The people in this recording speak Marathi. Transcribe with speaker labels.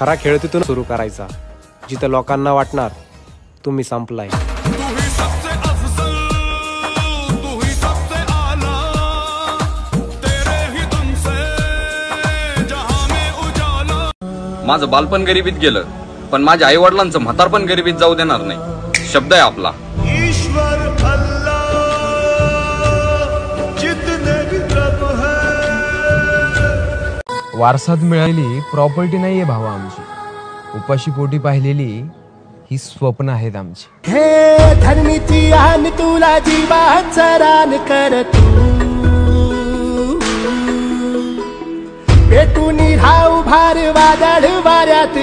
Speaker 1: खरा खेळ तिथून सुरू करायचा, जिथं लोकांना वाटणार तुम्ही संपलाय।
Speaker 2: माझं बालपण गरिबीत गेलं, पण माझ्या आई वडिलांचं म्हातारपण गरिबीत जाऊ देणार नाही, शब्द आहे आपला।
Speaker 3: ईश्वर अल्लाह जितने भी प्रभु है।
Speaker 4: वारसात मिळालेली प्रॉपर्टी नाहीये भावा आमची, उपाशी पोटी पाहिलेली ही स्वप्न आहेत आमची।
Speaker 3: हे धरणीची आन तुला जीवाचं रान कर तू, पेटून राहू भार वादळ वाऱ्यात